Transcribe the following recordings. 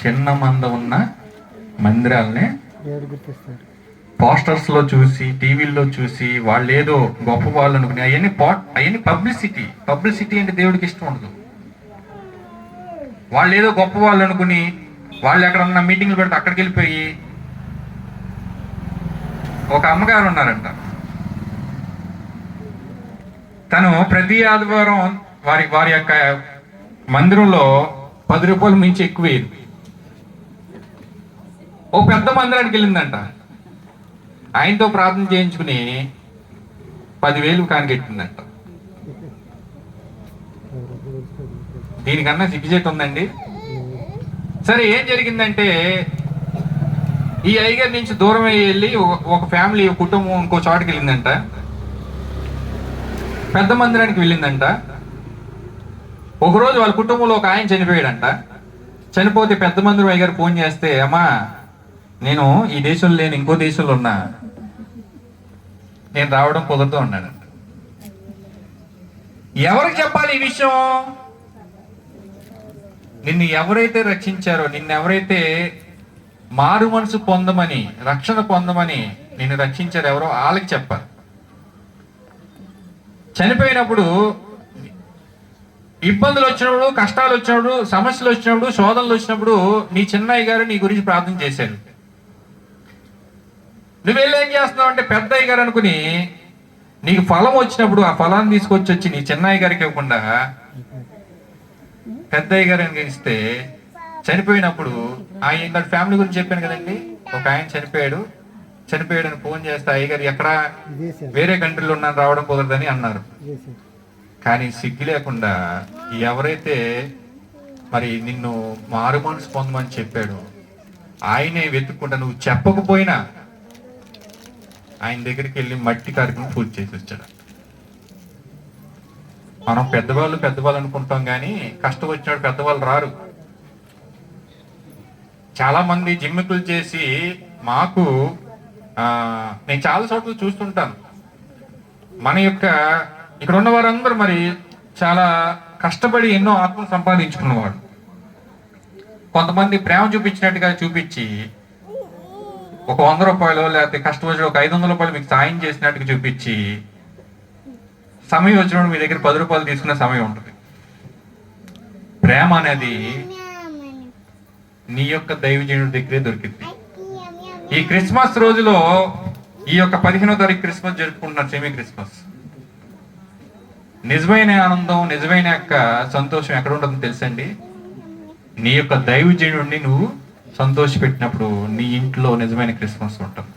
చిన్న మంద ఉన్న మందిరాలని పోస్టర్స్లో చూసి, టీవీల్లో చూసి, వాళ్ళు ఏదో గొప్ప వాళ్ళు అనుకుని అవన్నీ పబ్లిసిటీ అంటే దేవుడికి ఇష్టం ఉండదు. వాళ్ళు ఏదో గొప్ప వాళ్ళు అనుకుని వాళ్ళు ఎక్కడన్నా మీటింగ్లు పెడితే అక్కడికి వెళ్ళిపోయి, ఒక అమ్మగారు ఉన్నారంట, తను ప్రతి ఆదివారం వారి యొక్క మందిరంలో 10 రూపాయలు మించి ఎక్కువ వేయదు. ఓ పెద్ద మందిరానికి వెళ్ళిందంట, ఆయనతో ప్రార్థన చేయించుకుని 10,000 కానికెట్టిందంట. దీనికన్నా సిగ్గుచేటు ఉందండి? సరే, ఏం జరిగిందంటే ఈ అయ్యగారి నుంచి దూరం వెళ్ళి ఒక ఫ్యామిలీ, కుటుంబం ఇంకో చోటుకి వెళ్ళిందంట, పెద్ద మందిరానికి వెళ్ళిందంట. ఒకరోజు వాళ్ళ కుటుంబంలో ఒక ఆయన చనిపోయాడంట. చనిపోతే పెద్ద మందిరం అయ్యగారు ఫోన్ చేస్తే, అమ్మా నేను ఈ దేశంలో లేని ఇంకో దేశంలో ఉన్నా, నేను రావడం కుదరదు అన్నాడంట. ఎవరికి చెప్పాలి ఈ విషయం? నిన్ను ఎవరైతే రక్షించారో, నిన్ను ఎవరైతే మారు మనసు పొందమని, రక్షణ పొందమని నిన్ను రక్షించారు ఎవరో వాళ్ళకి చెప్పాలి. చనిపోయినప్పుడు ఇబ్బందులు వచ్చినప్పుడు, కష్టాలు వచ్చినప్పుడు, సమస్యలు వచ్చినప్పుడు, శోధనలు వచ్చినప్పుడు నీ చిన్నయ్య గారు నీ గురించి ప్రార్థన చేశారు. నువ్వు వెళ్ళి ఏం చేస్తున్నావు అంటే, పెద్దయ్య గారు అనుకుని నీకు ఫలం వచ్చినప్పుడు ఆ ఫలాన్ని తీసుకొచ్చి నీ చిన్నయ్య గారికి ఇవ్వకుండా పెద్దయ్య గారు ఇస్తే, చనిపోయినప్పుడు ఆయన ఫ్యామిలీ గురించి చెప్పాను కదండి, ఒక ఆయన చనిపోయాడని ఫోన్ చేస్తే అయ్యగారు ఎక్కడ వేరే కంట్రీలో ఉన్నాను, రావడం కుదరదని అన్నారు. కానీ సిగ్గు లేకుండా ఎవరైతే మరి నిన్ను మారు మనసు పొందమని చెప్పాడు ఆయనే వెతుక్కుంటా, నువ్వు చెప్పకపోయినా ఆయన దగ్గరికి వెళ్ళి మట్టి కార్యక్రమం పూర్తి చేసి వచ్చాడు. మనం పెద్దవాళ్ళు అనుకుంటాం, కానీ కష్టం వచ్చినప్పుడు పెద్దవాళ్ళు రారు. చాలా మంది జిమ్మికులు చేసి మాకు నేను చాలా చోట్ల చూస్తుంటాను, మన యొక్క ఇక్కడ ఉన్న వారందరూ మరి చాలా కష్టపడి ఎన్నో ఆత్మలు సంపాదించుకున్నవాడు. కొంతమంది ప్రేమ చూపించినట్టుగా చూపించి ఒక 100 రూపాయలు, లేకపోతే కష్టం వచ్చిన ఒక 500 రూపాయలు మీకు సాయం చేసినట్టుగా చూపించి, సమయం వచ్చినప్పుడు మీ దగ్గర 10 రూపాయలు తీసుకునే సమయం ఉంటుంది. ప్రేమ అనేది నీ యొక్క దైవజనుడి దగ్గరే దొరికింది. ఈ క్రిస్మస్ రోజులో ఈ యొక్క 15వ తారీఖు క్రిస్మస్ జరుపుకుంటున్నారు, సెమీ క్రిస్మస్. నిజమైన ఆనందం, నిజమైన యొక్క సంతోషం ఎక్కడ ఉంటుందో తెలుసండి? నీ యొక్క దైవజనుడిని నువ్వు సంతోష పెట్టినప్పుడు నీ ఇంట్లో నిజమైన క్రిస్మస్ ఉంటుంది.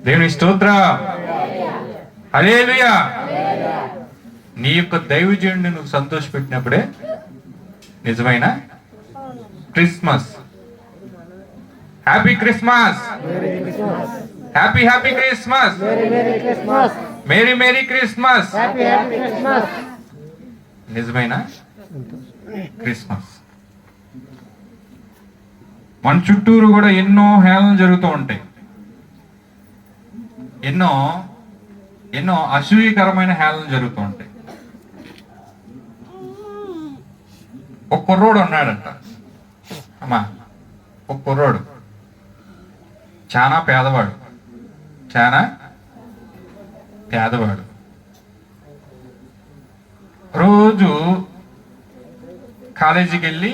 దేవుని స్తోత్రం, హల్లెలూయా. నీ యొక్క దైవజనుడిని నువ్వు సంతోష పెట్టినప్పుడే నిజమైన Christmas. Happy Christmas, happy Christmas, merry Christmas, నిజమైన క్రిస్మస్. మన చుట్టూరు కూడా ఎన్నో హేళనలు జరుగుతూ ఉంటాయి, ఎన్నో అసూయకరమైన హేళనలు జరుగుతూ ఉంటాయి. ఒక కుర్రోడు ఉన్నాడంట అమ్మా, ఒక కుర్రోడు చాలా పేదవాడు. రోజు కాలేజీకి వెళ్ళి,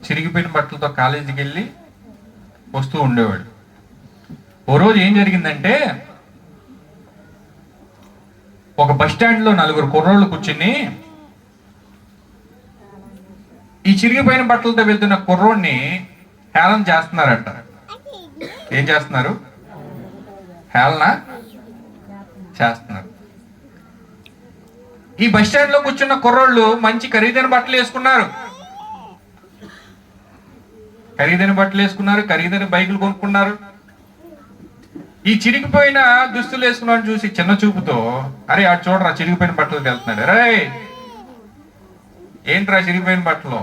చిరిగిపోయిన బట్టలతో కాలేజీకి వెళ్ళి వస్తూ ఉండేవాడు. ఓ రోజు ఏం జరిగిందంటే, ఒక బస్ స్టాండ్ లో 4 కుర్రోళ్ళు కూర్చుని ఈ చిరిగిపోయిన బట్టలతో వెళ్తున్న కుర్రోడిని హేళన చేస్తున్నారంట. ఏం చేస్తున్నారు? హేళన చేస్తున్నారు. ఈ బస్ స్టాండ్ లో కూర్చున్న కుర్రోళ్ళు మంచి ఖరీదైన బట్టలు వేసుకున్నారు, ఖరీదైన బైకులు కొనుక్కున్నారు. ఈ చిరిగిపోయిన దుస్తులు వేసుకున్నాడు చూసి చిన్న చూపుతో, అరే ఆడు చూడరా చిరిగిపోయిన బట్టలు వెళ్తున్నాడు, అరే ఏంట్రా చిరిగిపోయిన బట్టలు,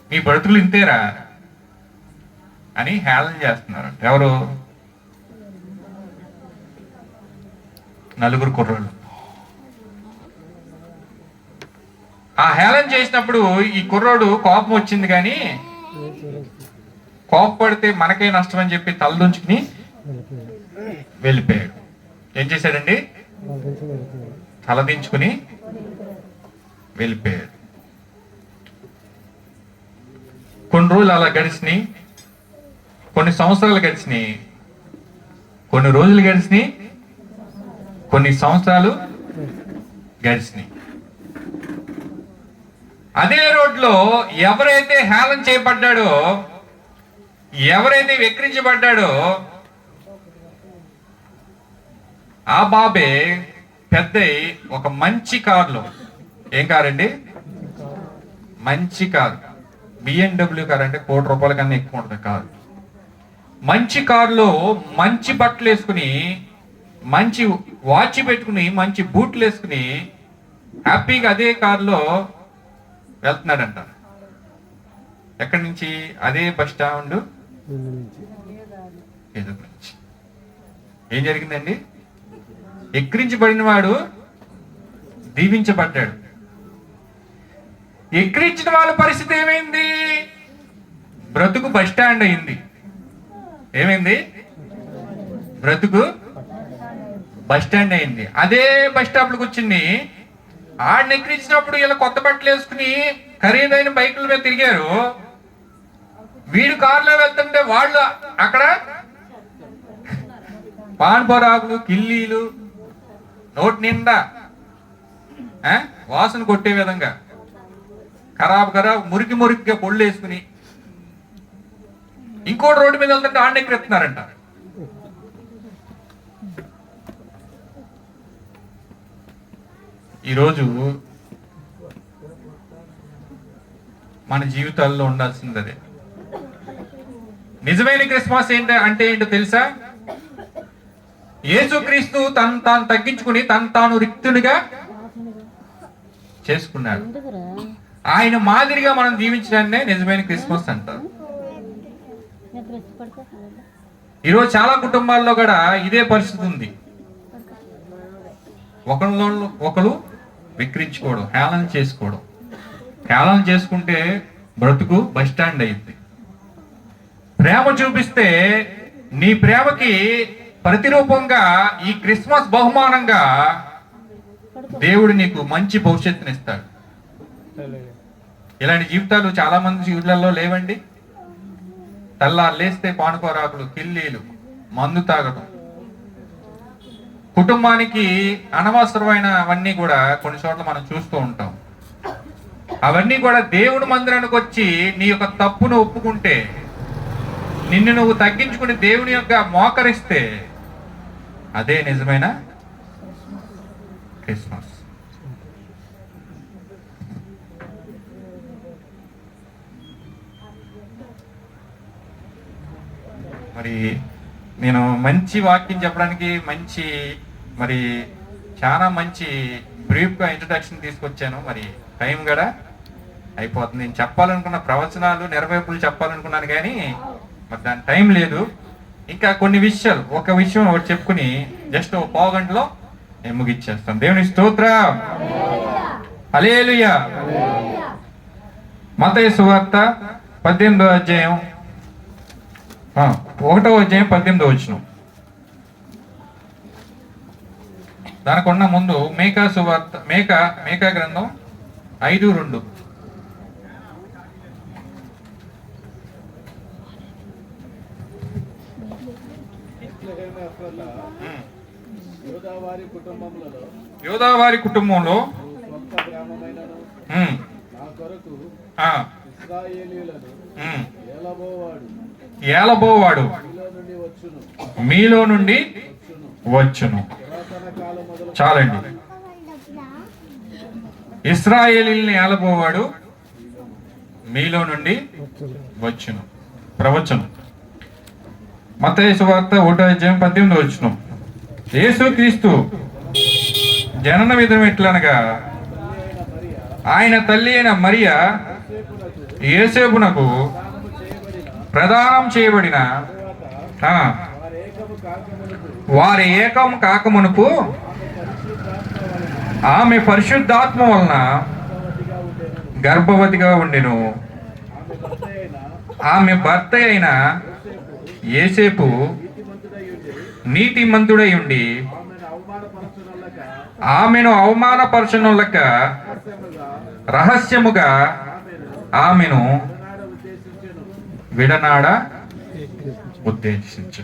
మీ బ్రతుకులు ఇంతేరా అని హేళన చేస్తున్నారు. ఎవరు? 4 కుర్రోళ్ళు. ఆ హేళన చేసినప్పుడు ఈ కుర్రోడు కోపం వచ్చింది, కానీ కోపపడితే మనకే నష్టం అని చెప్పి తలదుంచుకుని వెళ్ళిపోయాడు. ఏం చేశాడండి? తలదించుకుని వెళ్ళిపోయాడు. కొన్ని రోజులు అలా గడిచినాయి, కొన్ని సంవత్సరాలు గడిచినాయి, కొన్ని రోజులు గడిచినాయి, కొన్ని సంవత్సరాలు గడిచినాయి. అదే రోడ్లో ఎవరైతే హేళన చేయబడ్డాడో, ఎవరైతే వెక్రించబడ్డాడో ఆ బాబే పెద్ద ఒక మంచి కారులో, ఏం కారు అండి? మంచి కారు, BMW కారు, అంటే ₹1,00,00,000 కన్నా ఎక్కువ ఉంటుంది కారు. మంచి కారులో మంచి బట్టలు వేసుకుని, మంచి వాచ్ పెట్టుకుని, మంచి బూట్లు వేసుకుని హ్యాపీగా అదే కారులో వెళ్తున్నాడంట. ఎక్కడి నుంచి? అదే బస్ స్టాండ్ ఎదురు నుంచి. ఏం జరిగిందండి? ఎక్కిరించబడిన వాడు దీవించబడ్డాడు. ఎక్కిరించిన వాళ్ళ పరిస్థితి ఏమైంది? బ్రతుకు బస్ స్టాండ్ అయింది. ఏమైంది? బ్రతుకు బస్ స్టాండ్ అయింది. అదే బస్ స్టాప్ లకు వచ్చింది. ఆడిని ఎక్కిరించినప్పుడు ఇలా కొత్త బట్టలు వేసుకుని ఖరీదైన బైకుల మీద తిరిగారు. వీడు కారులో వెళ్తుంటే వాళ్ళు అక్కడ పాన్పరాకులు, కిల్లీలు నోటి నిండా వాసన కొట్టే విధంగా ఖరాబ్ మురికిగా పొళ్ళు వేసుకుని ఇంకోటి రోడ్డు మీద వెళ్తుంటే ఆడిని ఎక్కిరిస్తున్నారంట. ఈరోజు మన జీవితాల్లో ఉండాల్సింది అదే. నిజమైన క్రిస్మస్ అంటే ఏంటో తెలుసా? యేసుక్రీస్తు తను తాను తగ్గించుకుని తను తాను రిక్తునిగా చేసుకున్నాడు. ఆయన మాదిరిగా మనం జీవించడాన్నే నిజమైన క్రిస్మస్ అంటారు. ఈరోజు చాలా కుటుంబాల్లో కూడా ఇదే పరిస్థితి ఉంది. ఒకరు విక్రించుకోవడం, హేళన చేసుకోవడం. హేళన చేసుకుంటే బ్రతుకు బస్ స్టాండ్ అయింది. ప్రేమ చూపిస్తే నీ ప్రేమకి ప్రతిరూపంగా ఈ క్రిస్మస్ బహుమానంగా దేవుడు నీకు మంచి భవిష్యత్తునిస్తాడు. ఇలాంటి జీవితాలు చాలా మంది జీవితాల్లో లేవండి. తెల్లారు లేస్తే పానుకోరాకులు, కిల్లీలు, మందు తాగడం, కుటుంబానికి అనవసరమైనవన్నీ కూడా కొన్ని చోట్ల మనం చూస్తూ ఉంటాం. అవన్నీ కూడా దేవుడి మందిరానికి వచ్చి నీ యొక్క తప్పును ఒప్పుకుంటే, నిన్ను నువ్వు తగ్గించుకుని దేవుని యొక్క మోకరిస్తే అదే నిజమైన క్రిస్మస్. మరి నేను మంచి వాక్యం చెప్పడానికి చాలా మంచి బ్రీఫ్గా ఇంట్రడక్షన్ తీసుకొచ్చాను. మరి టైం కూడా అయిపోతుంది. నేను చెప్పాలనుకున్న ప్రవచనాలు నెరవేర్పులు చెప్పాలనుకున్నాను, కానీ మరి దాని టైం లేదు. ఇంకా కొన్ని విషయాలు, ఒక విషయం ఒకటి చెప్పుకుని జస్ట్ ఒక పావు గంటలో నేను ముగిచ్చేస్తాను. దేవుని స్తోత్రం, హల్లెలూయా. మత్తయి సువార్త 18వ అధ్యాయం 1వ అధ్యాయం 18వ వచనం. దానికన్నా ముందు మేకా సువార్త, మేకా గ్రంథం 5:2. యోదావారి కుటుంబంలో ఏలబోవాడు మీలో నుండి వచ్చును. చాలండి. ఇశ్రాయేలీయుల్ని ఏలబోవాడు మీలో నుండి వచ్చును. ప్రవచనం మత్తయి సువార్త 1వ అధ్యాయం 18వ వచనం. యేసుక్రీస్తు జనన విధానం ఎట్లనగా, ఆయన తల్లి అయిన మరియ యోసేపునకు ప్రదానం చేయబడిన వారి ఏకం కాకమునుపు ఆమె పరిశుద్ధాత్మ వలన గర్భవతిగా ఉండెను. ఆమె భర్త అయిన యోసేపు నీతిమంతుడై ఉండి ఆమెను అవమానపరచునొల్లక రహస్యముగా ఆమెను విడనాడ ఉద్దేశించు.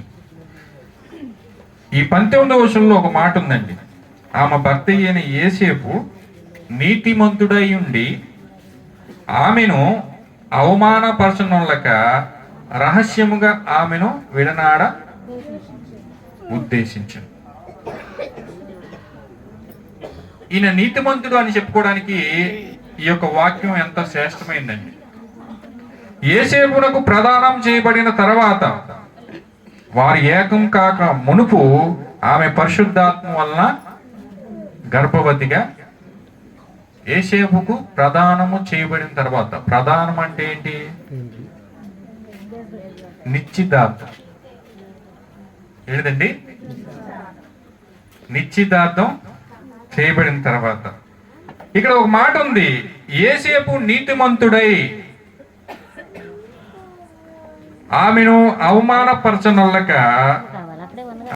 ఈ 19వ వచనంలో ఒక మాట ఉందండి. ఆమె భర్త అయిన యోసేపు నీతిమంతుడై ఉండి ఆమెను అవమానపరచునొల్లక రహస్యముగా ఆమెను విడనాడ ఉద్దేశించు. ఈయన నీతిమంతుడు అని చెప్పుకోవడానికి ఈ యొక్క వాక్యం ఎంత శ్రేష్టమైందండి. యోసేపునకు ప్రదానం చేయబడిన తర్వాత వారు ఏకం కాక మునుపు ఆమె పరిశుద్ధాత్మ వలన గర్భవతిగా, యోసేపుకు ప్రదానము చేయబడిన తర్వాత, ప్రదానం అంటే ఏంటి? నిశ్చితార్థం. ఏంటండి? నిశ్చితార్థం చేయబడిన తర్వాత ఇక్కడ ఒక మాట ఉంది, యోసేపు నీతిమంతుడై ఆమెను అవమానపరచనొల్లక